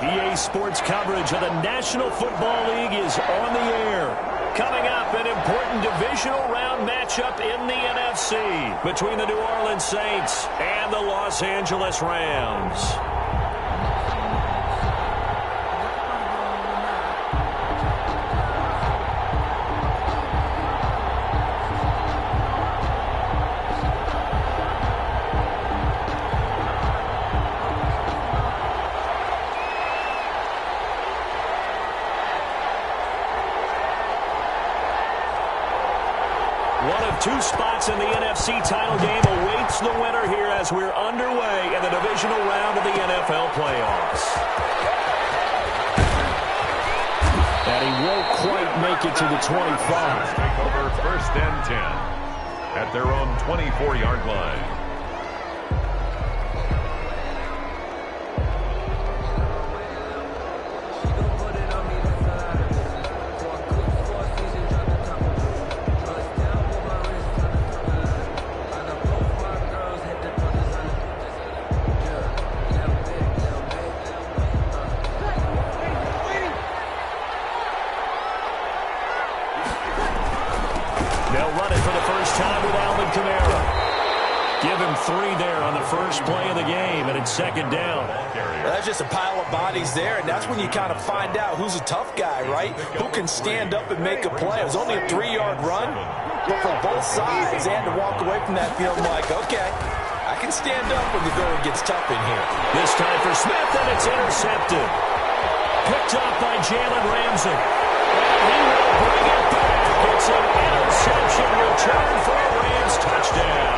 EA Sports coverage of the National Football League is on the air. Coming up, an important divisional round matchup in the NFC between the New Orleans Saints and the Los Angeles Rams. Two spots in the NFC title game awaits the winner here as we're underway in the divisional round of the NFL playoffs. And he won't quite make it to the 25. Take over 1st and 10 at their own 24-yard line. Second down. That's just a pile of bodies there, and that's when you kind of find out who's a tough guy, right? Who can stand up and make a play. It was only a 3-yard run, but for both sides, they had to walk away from that field like, okay, I can stand up when the going gets tough in here. This time for Smith, and it's intercepted. Picked up by Jalen Ramsey. And he will bring it back. It's an interception return for a Rams touchdown.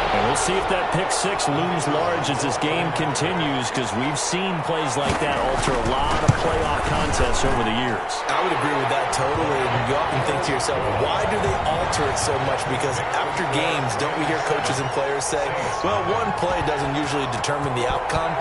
And we'll see if that pick six looms large as this game continues, because we've seen plays like that alter a lot of playoff contests over the years. I would agree with that totally. And you often think to yourself, why do they alter it so much? Because after games, don't we hear coaches and players say, well, one play doesn't usually determine the outcome.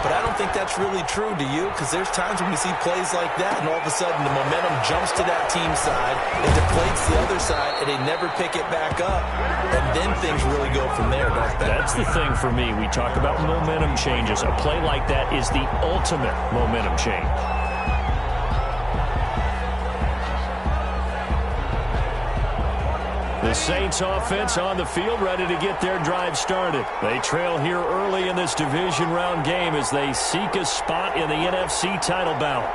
But I don't think that's really true, do you? Because there's times when we see plays like that, and all of a sudden the momentum jumps to that team's side, it deflates the other side, and they never pick it back up. And then things really go from there, don't they? That's the thing for me. We talk about momentum changes. A play like that is the ultimate momentum change. The Saints offense on the field, ready to get their drive started. They trail here early in this division round game as they seek a spot in the NFC title bout.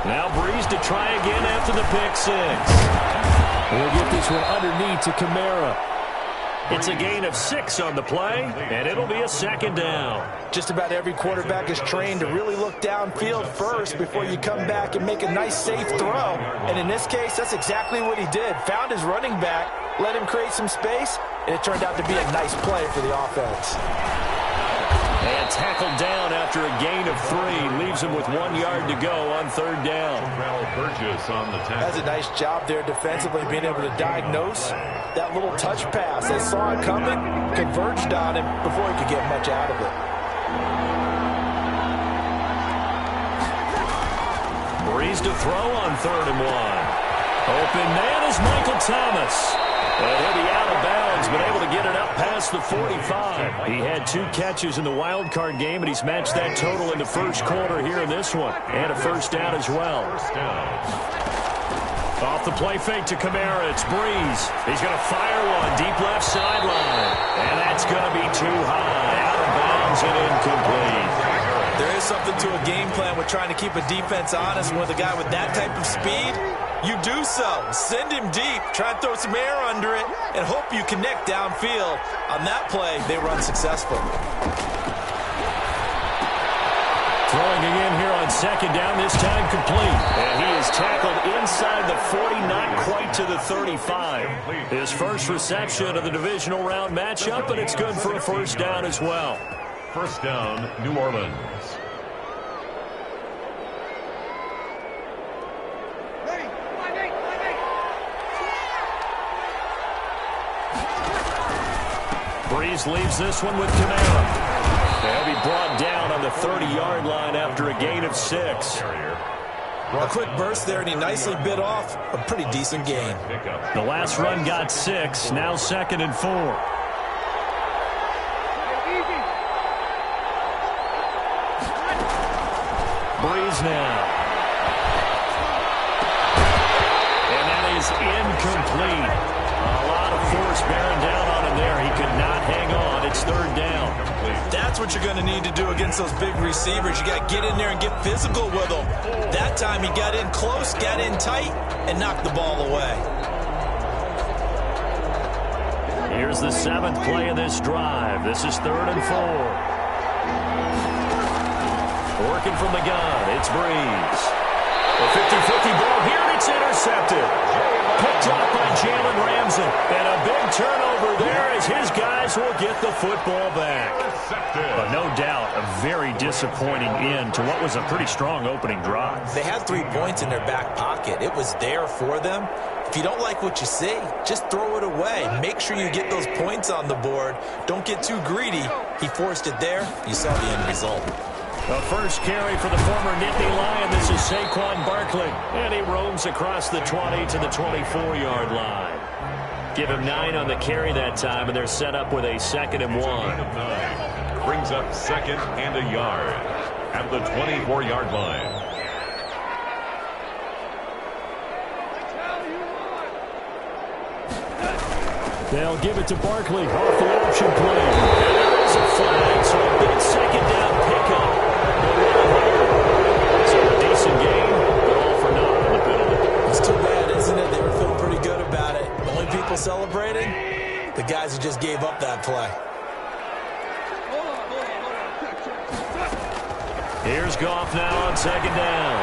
Now Breeze to try again after the pick six. We'll get this one underneath to Kamara. It's a gain of 6 on the play, and it'll be a second down. Just about every quarterback is trained to really look downfield first before you come back and make a nice, safe throw. And in this case, that's exactly what he did. Found his running back, let him create some space, and it turned out to be a nice play for the offense. And tackled down after a gain of 3. Leaves him with 1 yard to go on third down. That's a nice job there defensively, being able to diagnose that little touch pass. They saw it coming, converged on him before he could get much out of it. Breeze to throw on 3rd and 1. Open man is Michael Thomas. And he'll be out of bounds, but able to get it up past the 45. He had 2 catches in the wild card game, and he's matched that total in the first quarter here in this one. And a first down as well. Off the play fake to Kamara, it's Breeze. He's going to fire one deep left sideline. And that's going to be too high. Out of bounds and incomplete. There is something to a game plan with trying to keep a defense honest. With a guy with that type of speed, you do so. Send him deep. Try and throw some air under it and hope you connect downfield. On that play, they were unsuccessful. Throwing again here on second down, this time complete. And he is tackled inside the 40, not quite to the 35. His first reception of the divisional round matchup, and it's good for a first down as well. First down, New Orleans. Breeze leaves this one with Kamara. They'll be brought down on the 30-yard line after a gain of 6. A quick burst there, and he nicely bit off a pretty decent gain. The last run got 6, now 2nd and 4. Breeze now. And that is incomplete. A lot of force bearing down on him there. He could not hang on. It's 3rd down. That's what you're going to need to do against those big receivers. You got to get in there and get physical with them. That time he got in close, got in tight, and knocked the ball away. Here's the 7th play of this drive. This is 3rd and 4. Working from the gun, it's Breeze. A 50-50 ball here, and it's intercepted. Picked up by Jalen Ramsey. And a big turnover there as his guys will get the football back. But no doubt, a very disappointing end to what was a pretty strong opening drive. They had 3 points in their back pocket. It was there for them. If you don't like what you see, just throw it away. Make sure you get those points on the board. Don't get too greedy. He forced it there. You saw the end result. The first carry for the former Nittany Lion. This is Saquon Barkley. And he roams across the 20 to the 24-yard line. Give him 9 on the carry that time, and they're set up with a 2nd and 1. Brings up 2nd and a yard at the 24-yard line. They'll give it to Barkley off the option play. And there is a flag, so a big 2nd down pickup. So a decent game, but all for naught on the penalty. It's too bad, isn't it? They were feeling pretty good about it. The only people celebrating, the guys who just gave up that play. Here's Goff now on 2nd down.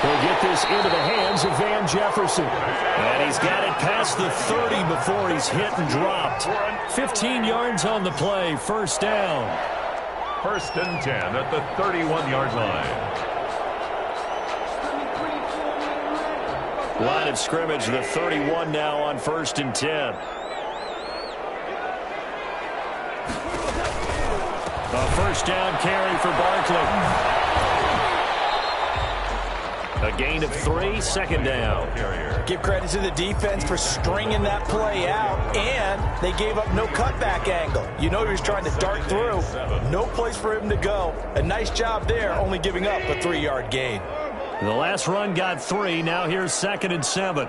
He'll get this into the hands of Van Jefferson. And he's got it past the 30 before he's hit and dropped. 15 yards on the play, 1st down. 1st and 10 at the 31-yard line. Line of scrimmage, the 31 now on 1st and 10. A 1st down carry for Barkley. A gain of 3, 2nd down. Give credit to the defense for stringing that play out, and they gave up no cutback angle. You know he was trying to dart through. No place for him to go. A nice job there, only giving up a 3-yard gain. The last run got 3. Now here's 2nd and 7.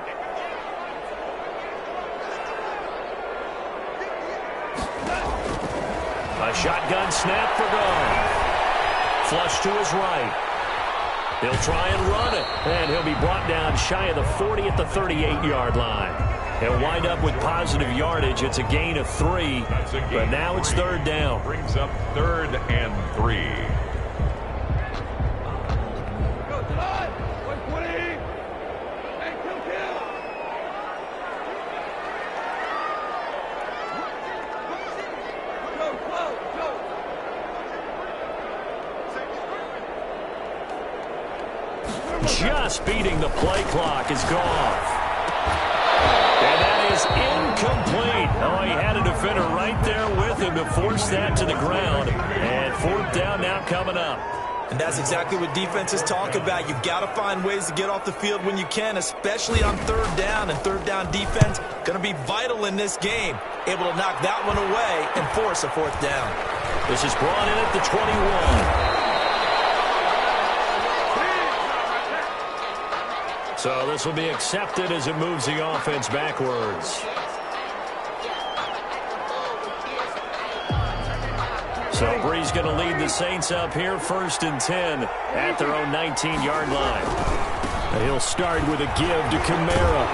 A shotgun snap for Goff. Flush to his right. He'll try and run it, and he'll be brought down shy of the 40 at the 38-yard line. He'll wind up with positive yardage. It's a gain of 3, but now it's 3rd down. Brings up 3rd and 3. Just beating the play clock is Goff. And that is incomplete. Oh, he had a defender right there with him to force that to the ground. And 4th down now coming up. And that's exactly what defenses talk about. You've got to find ways to get off the field when you can, especially on 3rd down. And 3rd down defense going to be vital in this game. Able to knock that one away and force a 4th down. This is brought in at the 21. So this will be accepted as it moves the offense backwards. So Breeze going to lead the Saints up here, 1st and 10 at their own 19-yard line. He'll start with a give to Kamara.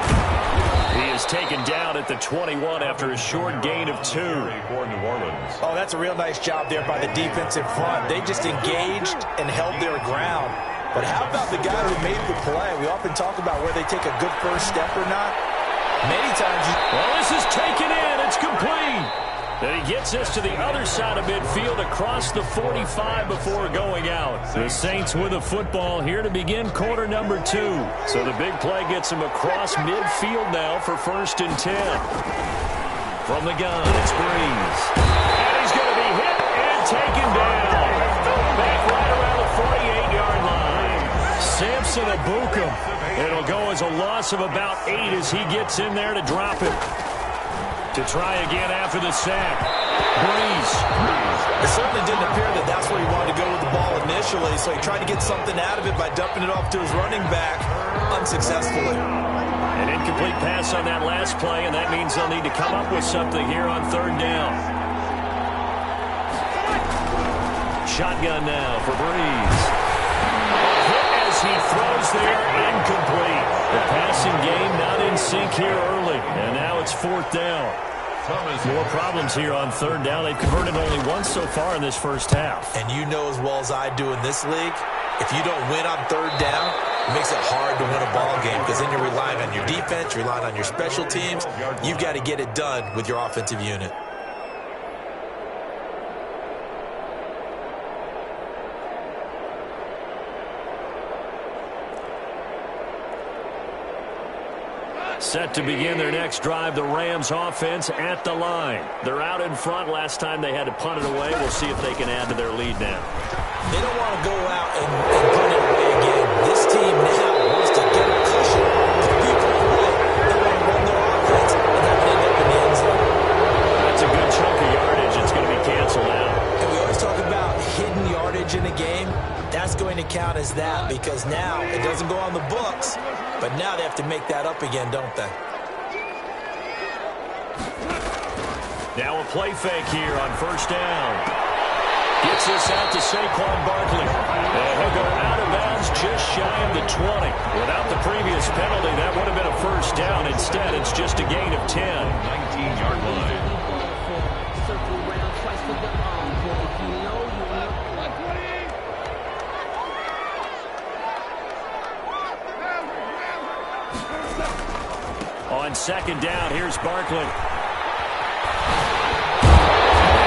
He is is taken down at the 21 after a short gain of 2. For New Orleans. Oh, that's a real nice job there by the defense in front. They just engaged and held their ground. But how about the guy who made the play? We often talk about where they take a good first step or not. Many times well, this is taken in. It's complete. Then he gets us to the other side of midfield across the 45 before going out. The Saints with the football here to begin quarter number 2. So the big play gets him across midfield now for 1st and 10. From the gun, it's Breeze. And he's going to be hit and taken down. Back right around the 48-yard line. Samson Abukum. It'll go as a loss of about 8 as he gets in there to drop it. To try again after the sack. Breeze. It certainly didn't appear that that's where he wanted to go with the ball initially, so he tried to get something out of it by dumping it off to his running back unsuccessfully. An incomplete pass on that last play, and that means they'll need to come up with something here on 3rd down. Shotgun now for Breeze. As he throws there, incomplete. The passing game not in sync here early, and now it's 4th down. More problems here on 3rd down. They've converted only once so far in this first half. And you know as well as I do in this league, if you don't win on 3rd down, it makes it hard to win a ball game because then you're relying on your defense, you're relying on your special teams. You've got to get it done with your offensive unit. Set to begin their next drive, the Rams offense at the line. They're out in front. Last time they had to punt it away. We'll see if they can add to their lead now. They don't want to go out and punt it away again. This team now wants to get a cushion to the people away. They want to run their offense and have it end up in the end zone. That's a good chunk of yardage. It's going to be canceled out. And we always talk about hidden yardage in a game. That's going to count as that because now it doesn't go on the books. But now they have to make that up again, don't they? Now a play fake here on 1st down. Gets this out to Saquon Barkley. And he'll go out of bounds just shy of the 20. Without the previous penalty, that would have been a 1st down. Instead, it's just a gain of 10. 19-yard line. On 2nd down, here's Barkley. And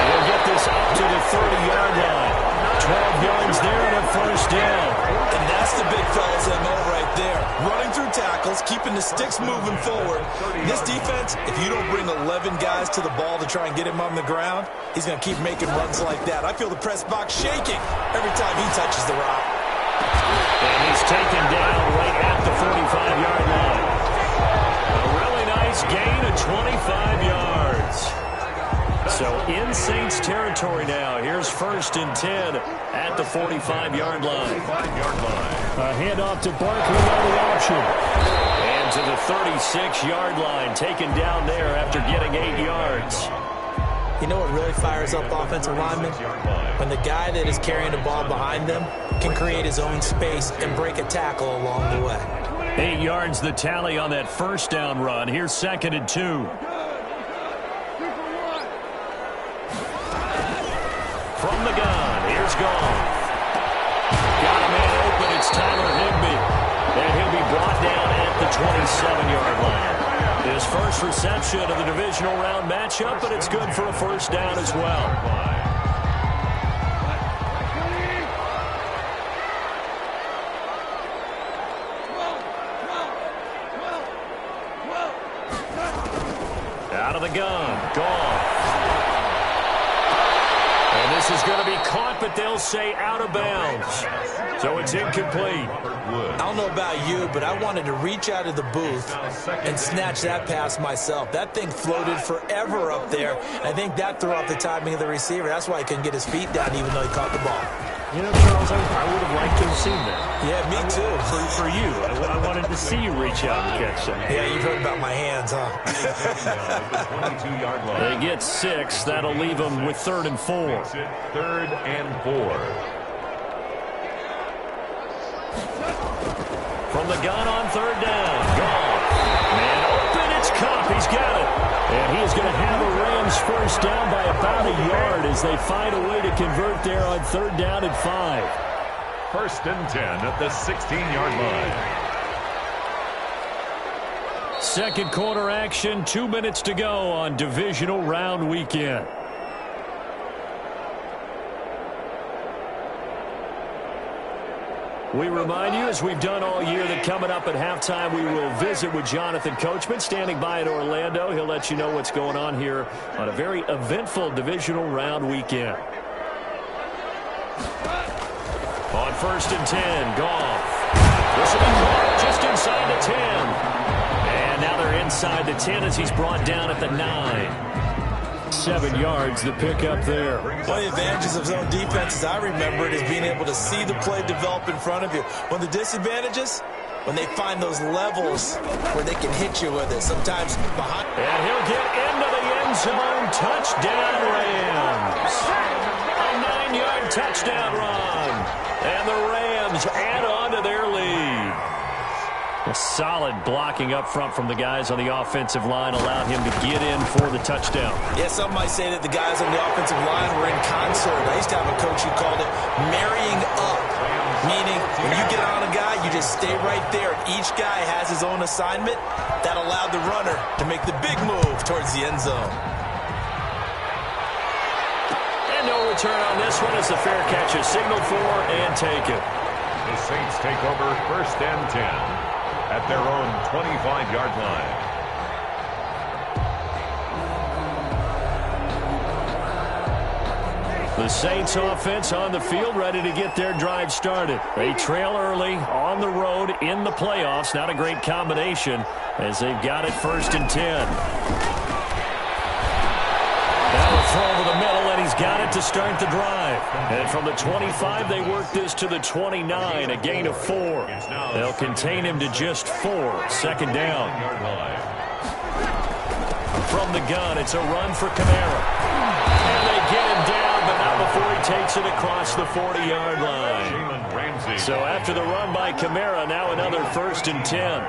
he'll get this up to the 30-yard line. 12 yards there and a 1st down. And that's the big fella's MO right there. Running through tackles, keeping the sticks moving forward. This defense, if you don't bring 11 guys to the ball to try and get him on the ground, he's going to keep making runs like that. I feel the press box shaking every time he touches the rock. And he's taken down right at the 45-yard line. Gain of 25 yards. So in Saints territory now. Here's 1st and 10 at the 45-yard line. A handoff to Barkley on the option. And to the 36-yard line, taken down there after getting 8 yards. You know what really fires up offensive linemen? When the guy that is carrying the ball behind them can create his own space and break a tackle along the way. 8 yards the tally on that 1st down run. Here's 2nd and 2. From the gun, here's Goff. Got a man open, it's Tyler Higbee. And he'll be brought down at the 27-yard line. His first reception of the divisional round matchup, but it's good for a 1st down as well. Out of the gun, Goff. And this is going to be caught, but they'll say out of bounds. So it's incomplete. I don't know about you, but I wanted to reach out of the booth and snatch that pass myself. That thing floated forever up there. I think that threw off the timing of the receiver. That's why he couldn't get his feet down even though he caught the ball. You know, Charles, I would have liked to have seen that. Yeah, me too. For you. I wanted to see you reach out and catch something. Yeah, you've heard about my hands, huh? They get 6. That'll leave them with 3rd and 4. 3rd and 4. From the gun on 3rd down. Goff. Man open, it's caught And he is going to have a Rams first down by about a yard as they find a way to convert there on 3rd down and 5. 1st and 10 at the 16-yard line. Second quarter action, 2 minutes to go on divisional round weekend. We remind you, as we've done all year, that coming up at halftime, we will visit with Jonathan Coachman, standing by in Orlando. He'll let you know what's going on here on a very eventful divisional round weekend. On 1st and 10, Goff. This will be caught just inside the 10. And now they're inside the 10 as he's brought down at the 9. 7 yards, the pickup there. One of the advantages of zone defenses, I remember it, is being able to see the play develop in front of you. One of the disadvantages, when they find those levels where they can hit you with it, sometimes behind. And he'll get into the end zone. Touchdown, Rams. A 9-yard touchdown run. And the Rams add on to their lead. A solid blocking up front from the guys on the offensive line allowed him to get in for the touchdown. Yeah, some might say that the guys on the offensive line were in concert. I used to have a coach who called it marrying up, meaning when you get on a guy, you just stay right there. Each guy has his own assignment. That allowed the runner to make the big move towards the end zone. And no return on this one as the fair catch is signaled for and taken. The Saints take over 1st and 10. At their own 25-yard line. The Saints offense on the field, ready to get their drive started. They trail early on the road in the playoffs. Not a great combination as they've got it 1st and 10. Now a throw over the middle, and he's got it to start the drive. And from the 25, they work this to the 29, a gain of 4. They'll contain him to just 4. 2nd down. From the gun, it's a run for Kamara. And they get him down, but not before he takes it across the 40-yard line. So after the run by Kamara, now another 1st and 10.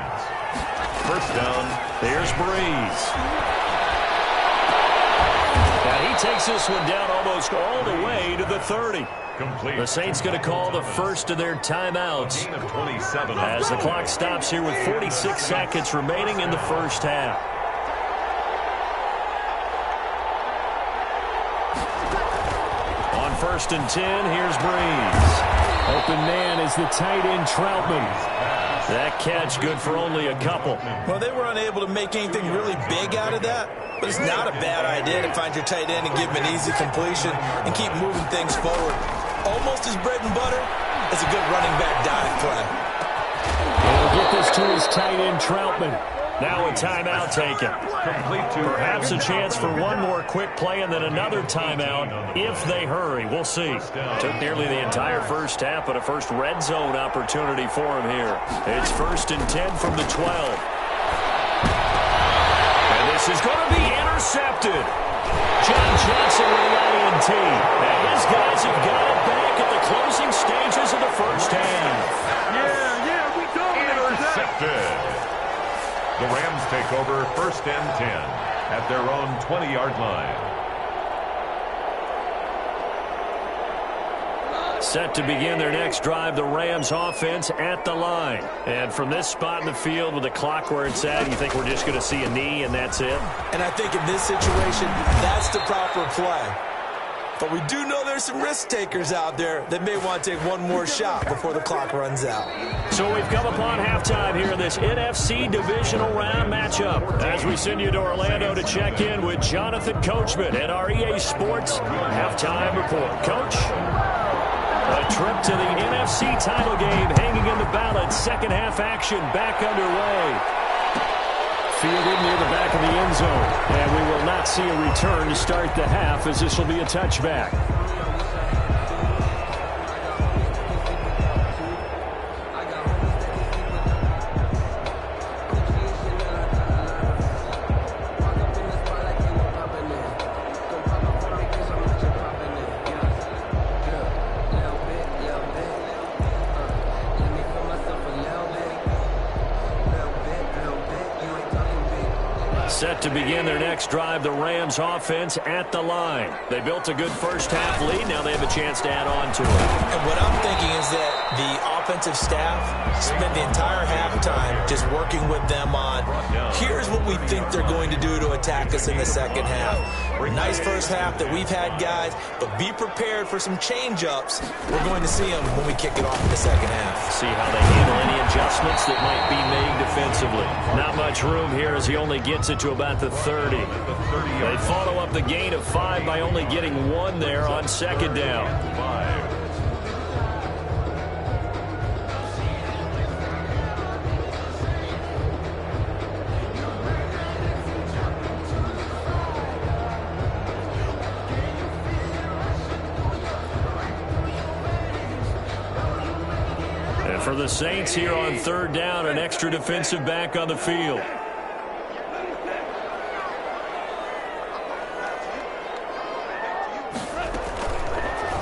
1st down. There's Breeze. Now he takes this one down almost all the way to the 30. Complete. The Saints going to call the first of their timeouts as the clock stops here with 46 seconds remaining in the first half. On 1st and 10, here's Breeze. Open man is the tight end Troutman. That catch good for only a couple. Well, they were unable to make anything really big out of that, but it's not a bad idea to find your tight end and give him an easy completion and keep moving things forward. Almost as bread and butter as a good running back dive play. He'll get this to his tight end Troutman. Now a timeout taken. Perhaps a chance for one more quick play and then another timeout if they hurry. We'll see. Took nearly the entire first half, but a first red zone opportunity for him here. It's 1st and 10 from the 12. And this is going to be intercepted. John Johnson with the INT. And his guys have got it back at the closing stages of the first half. We intercepted. The Rams take over 1st and 10 at their own 20-yard line. Set to begin their next drive, the Rams offense at the line. And from this spot in the field with the clock where it's at, you think we're just going to see a knee and that's it? And I think in this situation, that's the proper play. But we do know there's some risk takers out there that may want to take one more shot before the clock runs out. So we've come upon halftime here in this NFC divisional round matchup as we send you to Orlando to check in with Jonathan Coachman at our EA Sports Halftime Report. Coach, a trip to the NFC title game hanging in the balance. Second half action back underway. Fielded near the back of the end zone. And we will not see a return to start the half as this will be a touchback. Set Set to begin their next drive, the Rams offense at the line. They built a good first half lead. Now they have a chance to add on to it. And what I'm thinking is that the offensive staff spent the entire halftime just working with them on, here's what we think they're going to do to attack us in the second half. Nice first half that we've had, guys, but be prepared for some change-ups. We're going to see them when we kick it off in the second half. See how they handle any adjustments that might be made defensively. Not much room here as he only gets it to about the 30. They follow up the gain of 5 by only getting 1 there on second down. And for the Saints here on third down, an extra defensive back on the field.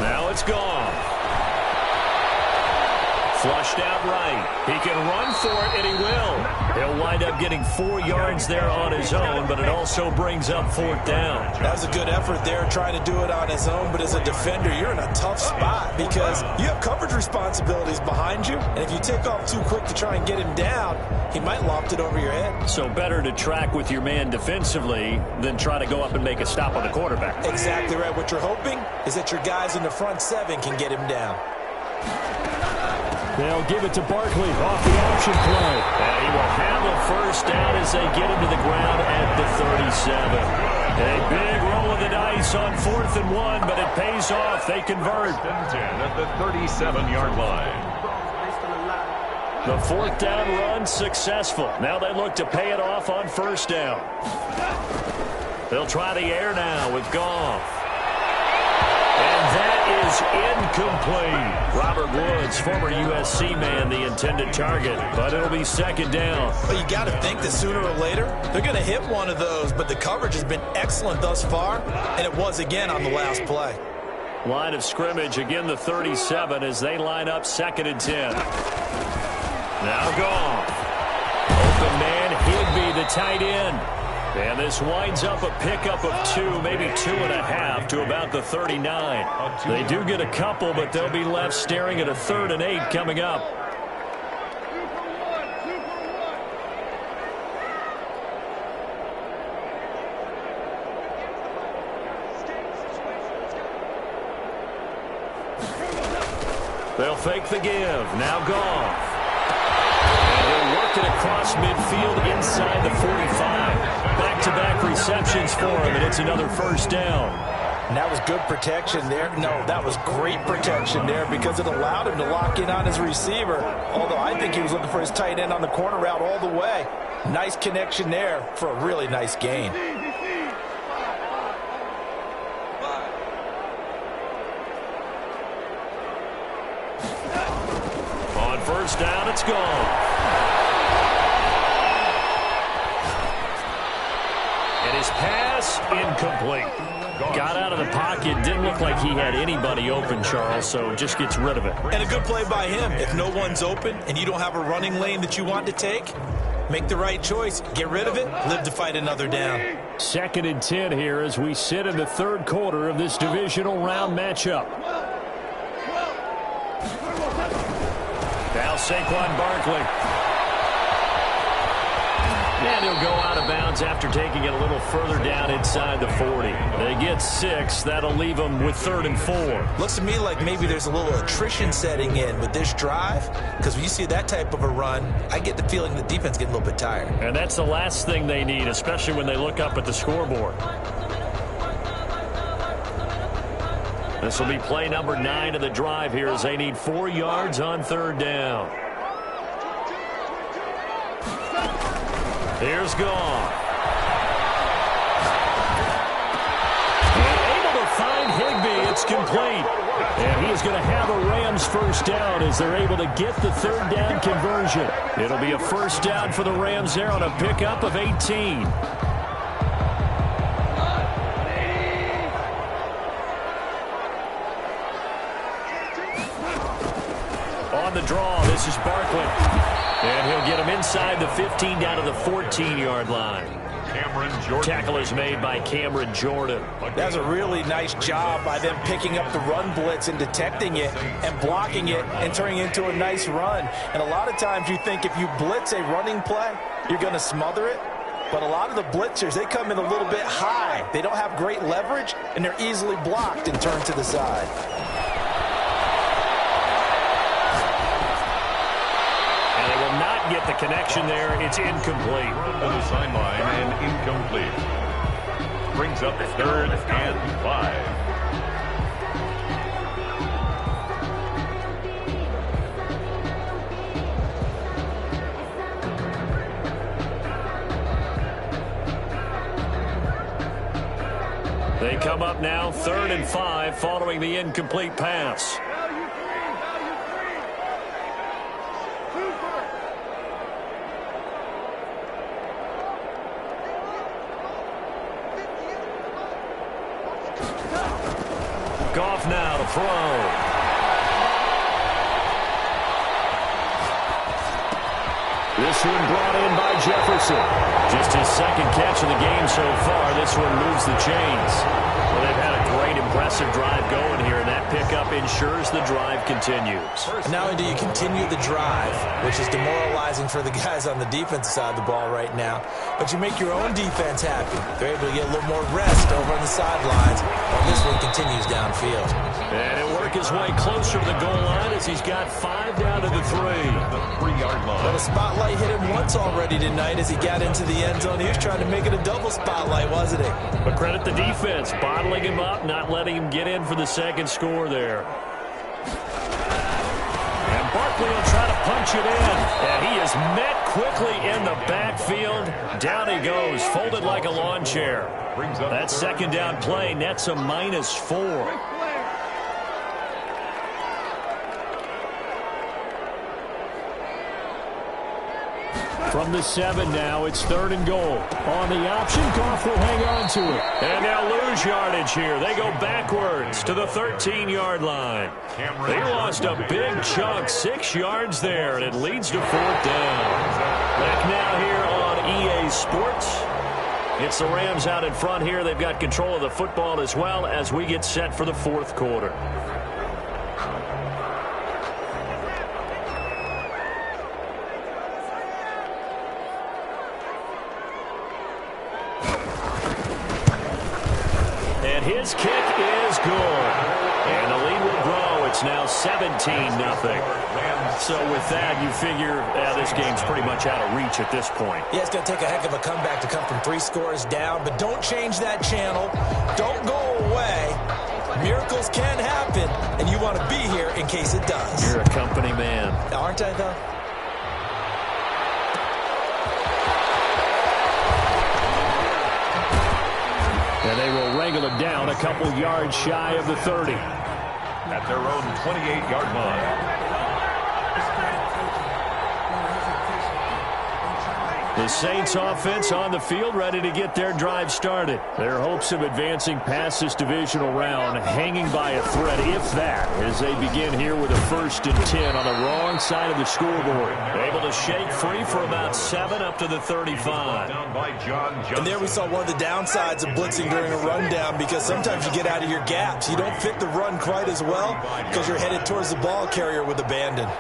Now it's gone. Flushed out right. He can run for it, and he will. He'll wind up getting 4 yards there on his own, but it also brings up fourth down. That was a good effort there trying to do it on his own, but as a defender, you're in a tough spot because you have coverage responsibilities behind you, and if you take off too quick to try and get him down, he might loft it over your head. So better to track with your man defensively than try to go up and make a stop on the quarterback. Exactly right. What you're hoping is that your guys in the front 7 can get him down. They'll give it to Barkley off the option play. And he will have a first down as they get him to the ground at the 37. A big roll of the dice on 4th and 1, but it pays off. They convert. 10 at the 37-yard line. The 4th down run successful. Now they look to pay it off on first down. They'll try the air now with Goff. And that is incomplete. Robert Woods, former USC man, the intended target, but it'll be second down. Well, you got to think that sooner or later they're going to hit one of those, but the coverage has been excellent thus far, and it was again on the last play. Line of scrimmage, again the 37 as they line up 2nd and 10. Now Goff. Open man, Higbee, the tight end. And this winds up a pickup of 2, maybe 2.5 to about the 39. They do get a couple, but they'll be left staring at a 3rd and 8 coming up. They'll fake the give. Now Goff. And he'll work it across midfield inside the 45. Back-to-back receptions for him, and it's another first down. And that was good protection there. No, that was great protection there because it allowed him to lock in on his receiver. Although I think he was looking for his tight end on the corner route all the way. Nice connection there for a really nice gain. On first down, it's gone. And his pass, incomplete. Got out of the pocket, didn't look like he had anybody open, Charles, so just gets rid of it. And a good play by him. If no one's open and you don't have a running lane that you want to take, make the right choice. Get rid of it, live to fight another down. 2nd and 10 here as we sit in the 3rd quarter of this divisional round matchup. Now Saquon Barkley. And he'll go out of bounds after taking it a little further down inside the 40. They get 6. That'll leave them with 3rd and 4. Looks to me like maybe there's a little attrition setting in with this drive, because when you see that type of a run, I get the feeling the defense getting a little bit tired. And that's the last thing they need, especially when they look up at the scoreboard. This will be play number 9 of the drive here as they need 4 yards on 3rd down. Here's Goff. Able to find Higbee. It's complete. And he's going to have a Rams first down as they're able to get the 3rd down conversion. It'll be a first down for the Rams there on a pickup of 18. On the draw, this is Barkley. And he'll get him inside the 15 down to the 14-yard line. Tackle is made by Cameron Jordan. That was a really nice job by them picking up the run blitz and detecting it and blocking it and turning it into a nice run. And a lot of times you think if you blitz a running play, you're going to smother it. But a lot of the blitzers, they come in a little bit high. They don't have great leverage, and they're easily blocked and turned to the side. And they will not get the connection there. It's incomplete. To the sideline and incomplete. Brings up 3rd and 5. They come up now 3rd and 5 following the incomplete pass. Goff now to throw. This one brought in by Jefferson. Just his second catch of the game so far. This one moves the chains. Well, they've had a great, impressive drive going here, and that pickup ensures the drive continues. And not only do you continue the drive, which is demoralizing for the guys on the defensive side of the ball right now, but you make your own defense happy. They're able to get a little more rest over on the sidelines while this one continues downfield. And he'll work his way closer to the goal line as he's got 5 down to the 3. The 3-yard line. But a spotlight hit him once already tonight as he got into the end zone. He was trying to make it a double spotlight, wasn't he? But credit the defense, bottling him up, not letting him get in for the second score there. And Barkley will try to punch it in. And he is met quickly in the backfield. Down he goes, folded like a lawn chair. That second down play nets a -4. From the 7 now, it's 3rd and goal. On the option, Goff will hang on to it. And they'll lose yardage here. They go backwards to the 13-yard line. They lost a big chunk, 6 yards there, and it leads to 4th down. Back now here on EA Sports. It's the Rams out in front here. They've got control of the football as well as we get set for the 4th quarter. His kick is good. And the lead will grow. It's now 17-0. So with that, you figure this game's pretty much out of reach at this point. Yeah, it's going to take a heck of a comeback to come from 3 scores down. But don't change that channel. Don't go away. Miracles can happen. And you want to be here in case it does. You're a company man. Aren't I, though? And they will wrangle it down a couple yards shy of the 30. At their own 28-yard line. The Saints offense on the field ready to get their drive started. Their hopes of advancing past this divisional round hanging by a thread, if that, as they begin here with a 1st and 10 on the wrong side of the scoreboard. Able to shake free for about 7 up to the 35. And there we saw one of the downsides of blitzing during a rundown because sometimes you get out of your gaps. You don't fit the run quite as well because you're headed towards the ball carrier with abandon.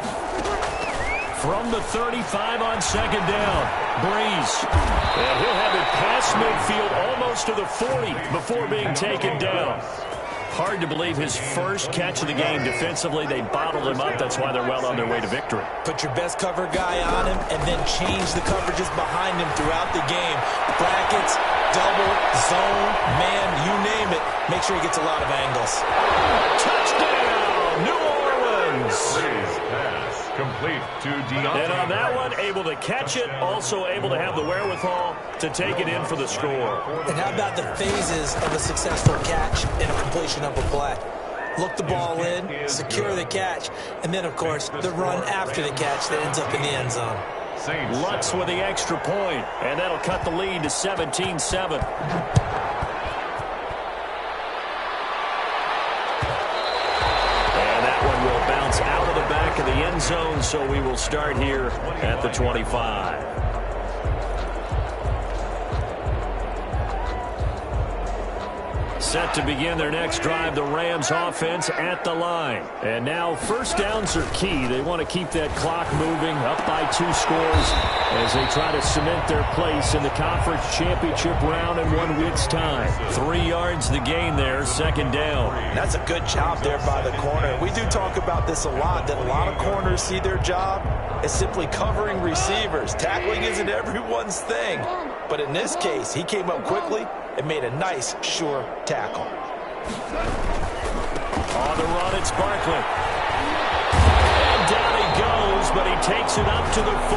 From the 35 on 2nd down, Breeze. And he'll have it past midfield almost to the 40 before being taken down. Hard to believe his first catch of the game defensively. They bottled him up. That's why they're well on their way to victory. Put your best cover guy on him and then change the coverages behind him throughout the game. Brackets, double, zone, man, you name it. Make sure he gets a lot of angles. Touchdown, New Orleans. Complete to Deontay. And on that one, able to catch it, also able to have the wherewithal to take it in for the score. And how about the phases of a successful catch and a completion of a play? Look the ball in, secure the catch, and then, of course, the run after the catch that ends up in the end zone. Lutz with the extra point, and that'll cut the lead to 17-7. Out of the back of the end zone, so we will start here at the 25. Set to begin their next drive, the Rams offense at the line. And now first downs are key. They want to keep that clock moving, up by 2 scores as they try to cement their place in the conference championship round in 1 week's time. 3 yards the gain there, second down. That's a good job there by the corner. We do talk about this a lot, that a lot of corners see their job as simply covering receivers. Tackling isn't everyone's thing. But in this case, he came up quickly and made a nice, sure tackle. On the run, it's Barkley. And down he goes, but he takes it up to the 40.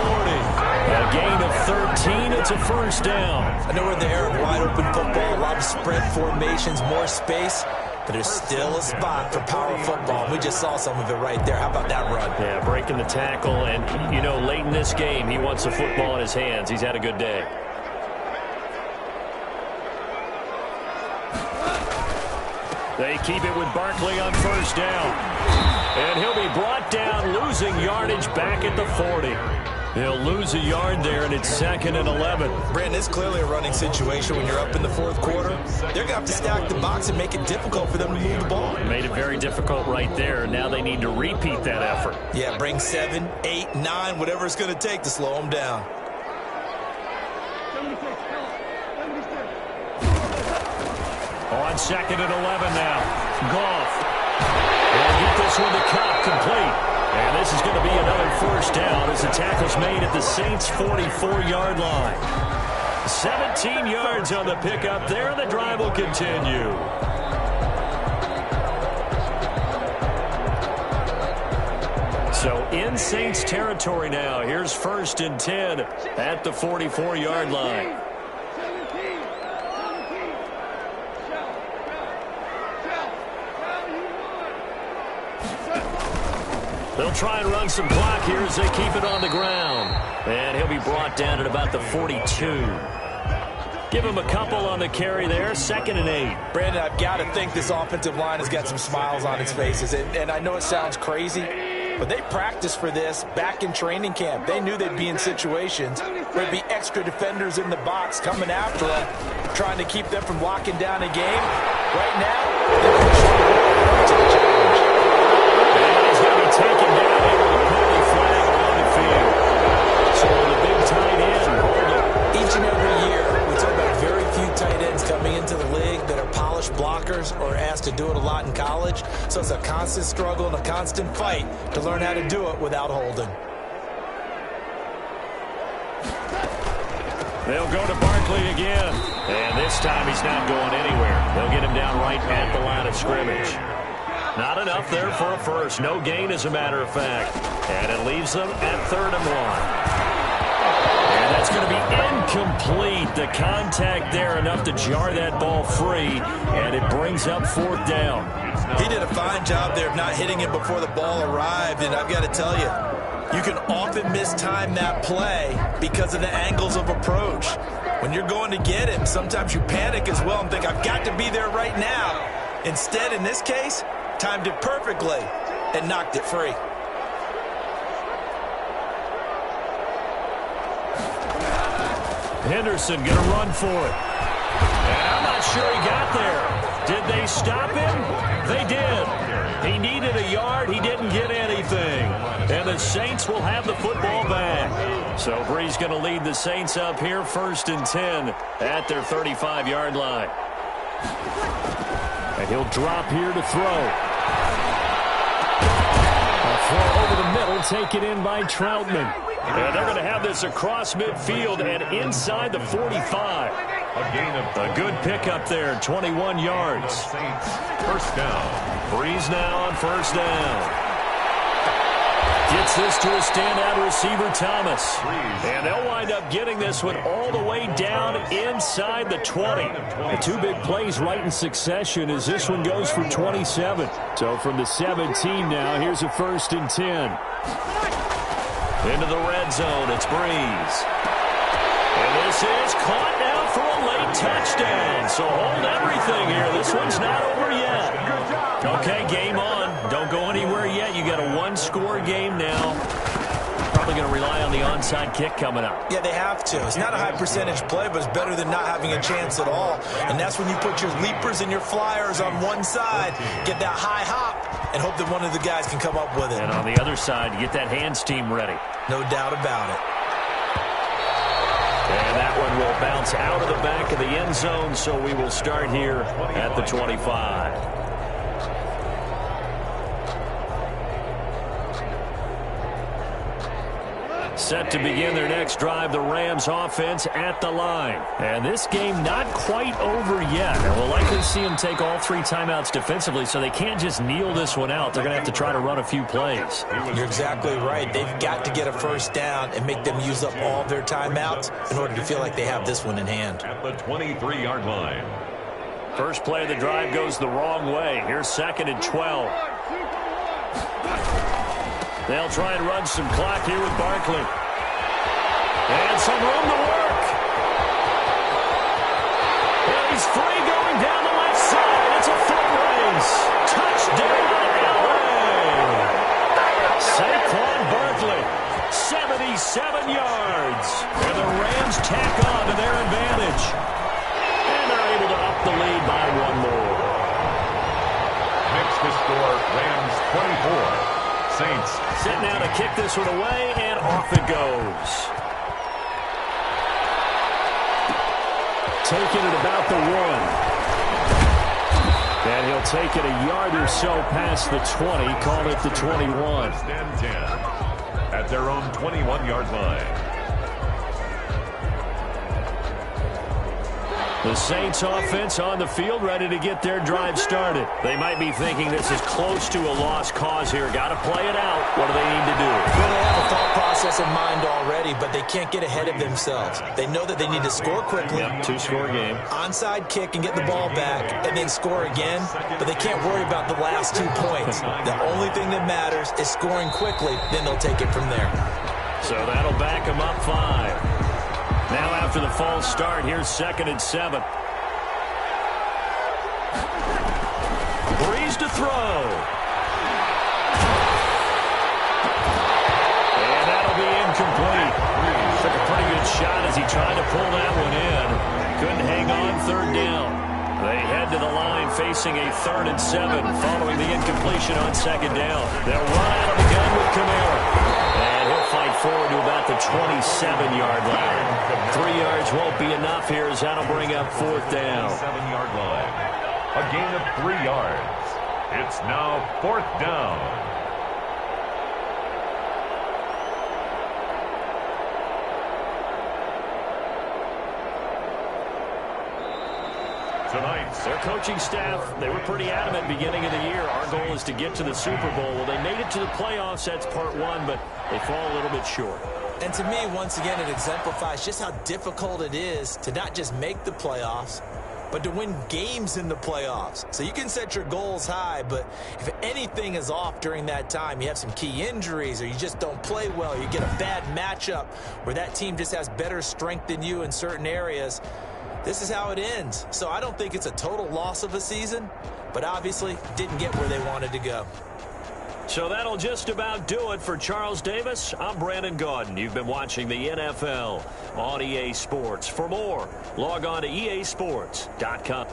A gain of 13, it's a first down. I know we're in the era of wide-open football, a lot of spread formations, more space, but there's still a spot for power football. We just saw some of it right there. How about that run? Yeah, breaking the tackle, and, you know, late in this game, he wants the football in his hands. He's had a good day. They keep it with Barkley on first down. And he'll be brought down, losing yardage back at the 40. He'll lose a yard there, and it's 2nd and 11. Brandon, it's clearly a running situation when you're up in the 4th quarter. They're going to have to stack the box and make it difficult for them to move the ball. Made it very difficult right there. Now they need to repeat that effort. Yeah, bring 7, 8, 9, whatever it's going to take to slow them down. On 2nd and 11 now. Goff. They'll get this one to Cup, complete. And this is going to be another first down as the tackle's made at the Saints' 44-yard line. 17 yards on the pickup there, and the drive will continue. So in Saints territory now. Here's 1st and 10 at the 44-yard line. They'll try and run some clock here as they keep it on the ground. And he'll be brought down at about the 42. Give him a couple on the carry there. 2nd and 8. Brandon, I've got to think this offensive line has got some smiles on its faces. And I know it sounds crazy, but they practiced for this back in training camp. They knew they'd be in situations where there'd be extra defenders in the box coming after them, trying to keep them from locking down a game. Right now, they're taken down here with a penalty flag on the field. So the big tight end. Each and every year, we talk about very few tight ends coming into the league that are polished blockers or asked to do it a lot in college. So it's a constant struggle and a constant fight to learn how to do it without holding. They'll go to Barkley again. And this time he's not going anywhere. They'll get him down right at the line of scrimmage. Not enough there for a first. No gain, as a matter of fact. And it leaves them at 3rd and 1. And that's going to be incomplete. The contact there enough to jar that ball free. And it brings up 4th down. He did a fine job there of not hitting it before the ball arrived. And I've got to tell you, you can often mistime that play because of the angles of approach. When you're going to get him, sometimes you panic as well and think, I've got to be there right now. Instead, in this case, timed it perfectly and knocked it free. Henderson going to run for it. And I'm not sure he got there. Did they stop him? They did. He needed a yard. He didn't get anything. And the Saints will have the football back. So Bree's going to lead the Saints up here, 1st and 10 at their 35-yard line. And he'll drop here to throw. A throw over the middle, taken in by Troutman. And they're going to have this across midfield and inside the 45. A good pickup there, 21 yards. First down. Breeze now on first down. Gets this to a standout receiver, Thomas. And they'll wind up getting this one all the way down inside the 20. The 2 big plays right in succession as this one goes for 27. So from the 17 now, here's a 1st and 10. Into the red zone, it's Breeze. And this is caught now for a late touchdown. So hold everything here. This one's not over yet. Okay, game on. Don't go anywhere yet. You got a 1-score game now. probably going to rely on the onside kick coming up. Yeah, they have to. It's not a high percentage play, but it's better than not having a chance at all. And that's when you put your leapers and your flyers on one side, get that high hop, and hope that one of the guys can come up with it. And on the other side, get that hands team ready. No doubt about it. And that one will bounce out of the back of the end zone, so we will start here at the 25. Set to begin their next drive, the Rams offense at the line. And this game not quite over yet. And we'll likely see them take all 3 timeouts defensively, so they can't just kneel this one out. They're going to have to try to run a few plays. You're exactly right. They've got to get a first down and make them use up all their timeouts in order to feel like they have this one in hand. At the 23-yard line. First play of the drive goes the wrong way. Here's 2nd and 12. They'll try and run some clock here with Barkley. And some room to work. And he's free going down the left side. It's a foot race. Touchdown, LA. Saquon Barkley, 77 yards. And the Rams tack on to their advantage. And they're able to up the lead by 1 more. Next to score, Rams 24. Saints sitting down to kick this one away, and off it goes. Taking it about the 1. And he'll take it a yard or so past the 20, call it the 21. First and 10 at their own 21-yard line. The Saints offense on the field, ready to get their drive started. They might be thinking this is close to a lost cause here. Got to play it out. What do they need to do? Well, they have a thought process in mind already, but they can't get ahead of themselves. They know that they need to score quickly. Yep, 2-score game. Onside kick and get the ball back, and then score again. But they can't worry about the last 2 points. The only thing that matters is scoring quickly. Then they'll take it from there. So that'll back them up 5. Now after the false start, here's 2nd and 7. Breeze to throw. And that'll be incomplete. Took a pretty good shot as he tried to pull that one in. Couldn't hang on 3rd down. They head to the line facing a 3rd and 7 following the incompletion on 2nd down. They'll run out of the gun with Kamara. And he'll fight forward to about the 27-yard line. 3 yards won't be enough here as that'll bring up 4th down. 7-yard line. A gain of 3 yards. It's now 4th down. Tonight, their coaching staff, they were pretty adamant beginning of the year. Our goal is to get to the Super Bowl. Well, they made it to the playoffs. That's part 1, but they fall a little bit short. And to me, once again, it exemplifies just how difficult it is to not just make the playoffs, but to win games in the playoffs. So you can set your goals high, but if anything is off during that time, you have some key injuries or you just don't play well, you get a bad matchup where that team just has better strength than you in certain areas, this is how it ends. So I don't think it's a total loss of a season, but obviously didn't get where they wanted to go. So that'll just about do it for Charles Davis. I'm Brandon Gaudin. You've been watching the NFL on EA Sports. For more, log on to easports.com.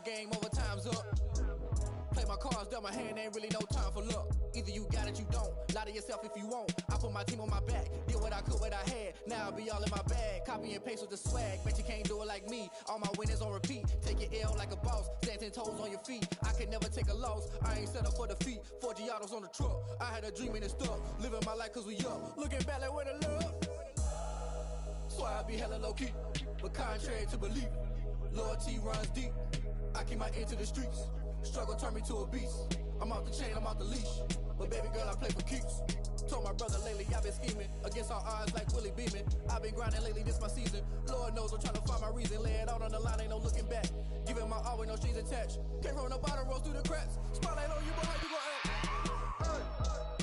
Game over, time's up. Play my cards, dealt my hand, ain't really no time for luck. Either you got it, you don't. Lie to yourself if you won't. I put my team on my back, did what I could, what I had. Now I'll be all in my bag. Copy and paste with the swag. Bet you can't do it like me. All my winners on repeat. Take your L like a boss. Stand 10 toes on your feet. I can never take a loss. I ain't set up for defeat. 4 Giottos on the truck. I had a dream and it stuck. Living my life cause we up. Looking back like where the love. So I be hella low key. But contrary to belief, loyalty runs deep. I keep my ear to the streets. Struggle turned me to a beast. I'm off the chain, I'm off the leash. but baby girl, I play for keeps. Told my brother lately I've been scheming against all odds like Willie Beeman. I've been grinding lately, this my season. Lord knows I'm trying to find my reason. Lay it out on the line, ain't no looking back. Giving my all with no strings attached. Came from the bottom, rose through the cracks. Spotlight on you, but how you gon' act?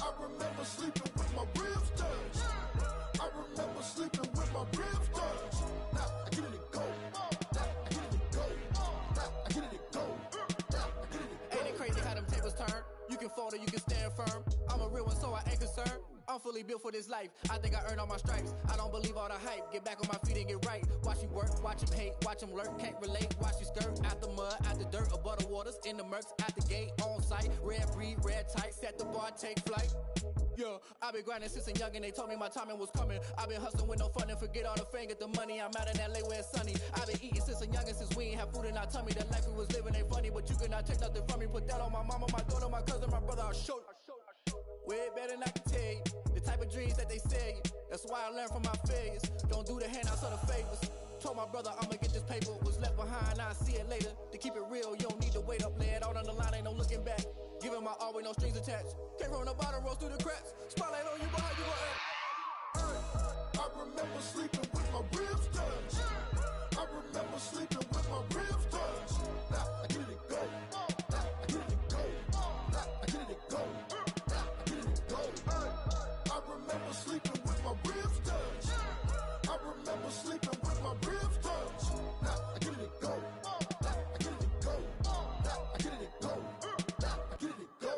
I remember sleeping with my ribs touched. I remember sleeping with my ribs touched. Now I get it and go. Now I get it and go. Now I get it and go. Now I get it and go. Ain't it crazy how them tables turn? You can fold or you can stand firm. I'm a real one, so I ain't concerned. I'm fully built for this life. I think I earned all my stripes. I don't believe all the hype. Get back on my feet and get right. Watch you work, watch him hate, watch him lurk. Can't relate, watch you skirt. Out the mud, out the dirt, above the waters, in the murks, out the gate, on site. Red breed, red tight, set the bar, take flight. Yeah, I been grinding since a youngin', they told me my timing was coming. I been hustling with no fun and forget all the fame, get the money. I'm out in LA where it's sunny. I been eating since a youngin', since we ain't have food in our tummy. The life we was living ain't funny, but you cannot take nothing from me. Put that on my mama, my daughter, my cousin, my brother, I'll show you. Way better than I can tell you. The type of dreams that they sell you. That's why I learned from my failures. Don't do the handouts or the favors. Told my brother I'ma get this paper. Was left behind, I'll see it later. To keep it real, you don't need to wait up. Lay it out on the line, ain't no looking back. Giving my all with no strings attached. Came from the bottom, rose through the cracks. Spotlight on you, but how you gon' act? I remember sleeping with my ribs touched. I remember sleeping with my ribs touched. Now I get it and go. Now I get it and go. Now I get it and go. Now I get it and go. I remember sleeping with my ribs touched. I remember sleeping with my ribs touched. Now I get it and go. Now I get it and go. Now I get it and go. Now I get it and go.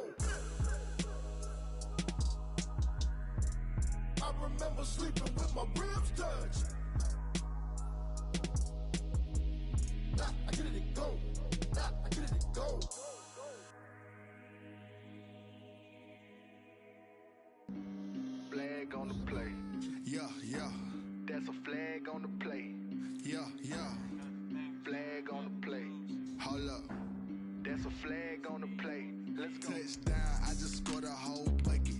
I remember sleeping with my ribs touched. Now I get it and go. Now I get it and go. Flag on the play. Yeah, yeah, That's a flag on the play. yeah, yeah. Flag on the play. Hold up. That's a flag on the play. Let's go. Touchdown, I just scored a whole bucket.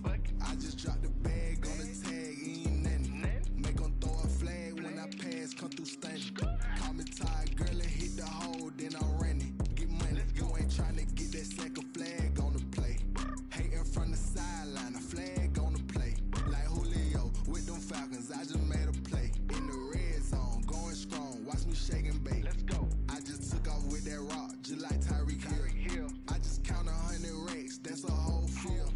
I just dropped the bag on the tag, ain't nothing. Make 'em throw a flag when I pass, come through stunning. Call me tired, girl, and hit the hole, then I'm running. Get money, you ain't tryna get that second flag on the play. Hating from the sideline, a flag on the play. Like Julio with them Falcons, I just made a play. In the red zone, going strong, watch me shake and bake. Let's go. I just took off with that rock, just like Tyreek Hill. I just count 100 racks, that's a whole field.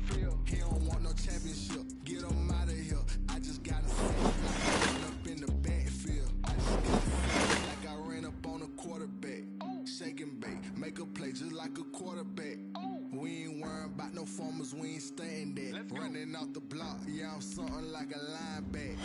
He don't want no championship, get him out of here. I just gotta see like I ran up in the backfield. I just gotta see like I ran up on a quarterback. Shake and bake, make a play just like a quarterback. We ain't worrying about no formers, we ain't staying there. Running off the block, yeah, I'm something like a linebacker.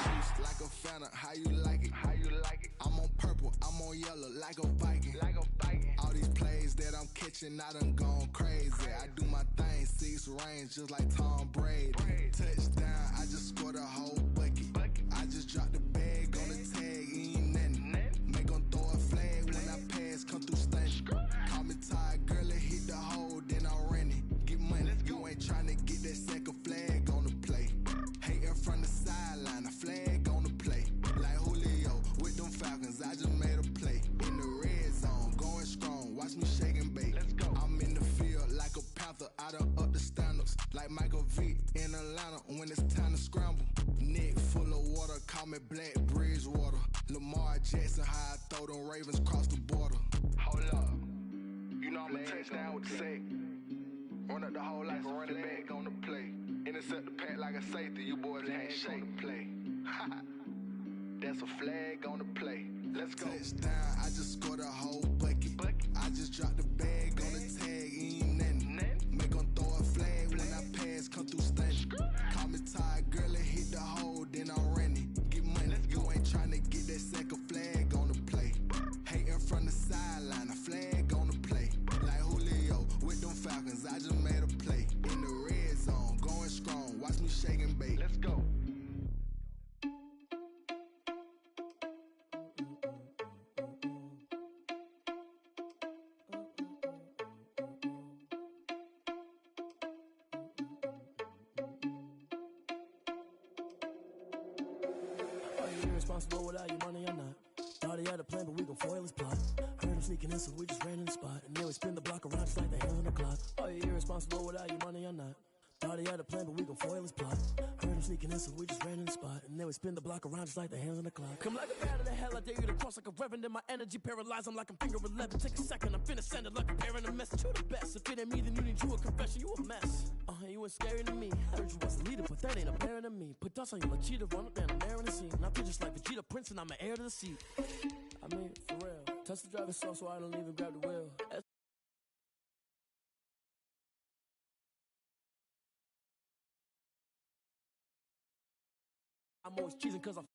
Juice like a Fanta, how you like it? How you like it? I'm on purple, I'm on yellow, like a Viking. Like a Viking. All these plays that I'm catching, I done gone crazy. I do my thing, 6 range, just like Tom Brady. Touchdown, I just scored a whole bucket. I just dropped the bag on the tag, ain't nothing. Make 'em throw a flag when I pass, come through stunning. Call me tired, girl, and hit the hole, then I'm running. Get money, you ain't tryna get that second flag on the play. Hating from the sideline, a flag on the play. Like Julio with them Falcons, I just made a play. In the red zone, going strong, watch me shake and bake. Let's go. I'm in the field like a panther, I done up the standards. Like Michael Vick in Atlanta when it's time to scramble. Neck full of water, call me Black Bridgewater. Lamar Jackson, how I throw them Ravens cross the border. Hold up. You know I'm a touchdown with the sack. Run up the hole like a running back on the play. Intercept the pack like a safety. You boys ain't shake the play. That's a flag on the play. Let's go. Touchdown, I just scored a whole bucket. I just dropped the bag on the tag, ain't nothing. Make 'em throw a flag when I pass, come through stunning. Call me tired, girl, and hit the hole, then I'm running. Get money, you ain't tryna get that second flag on the play. Hating from the sideline, a flag on the play. Like Julio with them Falcons, I just made a play. In the red zone, going strong, watch me shake and bake. Let's go. Are you irresponsible without your money or not? Thought he had a plan, but we gon' foil his plot. Heard him sneaking in, so we just ran in the spot. And then we spin the block around just like the hand on the clock. Are you irresponsible without your money or not? Thought he had a plan, but we gon' foil his plot. Heard him sneaking in, so we just ran in the spot. And then we spin the block around just like the hands on the clock. Come like a bat of the hell, I dare you to cross like a reverend. In my energy paralyzed, I'm like I'm finger 11. Take a second, I'm finna send it like a bearing a message. You the best, if it ain't me, then you need you a confession. You a mess, you ain't scary to me. Heard you was a leader, but that ain't apparent to me. Put dust on you like cheetah, run up and I'm there in the scene. I feel just like Vegeta Prince and I'm an heir to the seat. I mean, for real. Touch the driver's soft so I don't even grab the wheel. I'm always cheesing cause I'm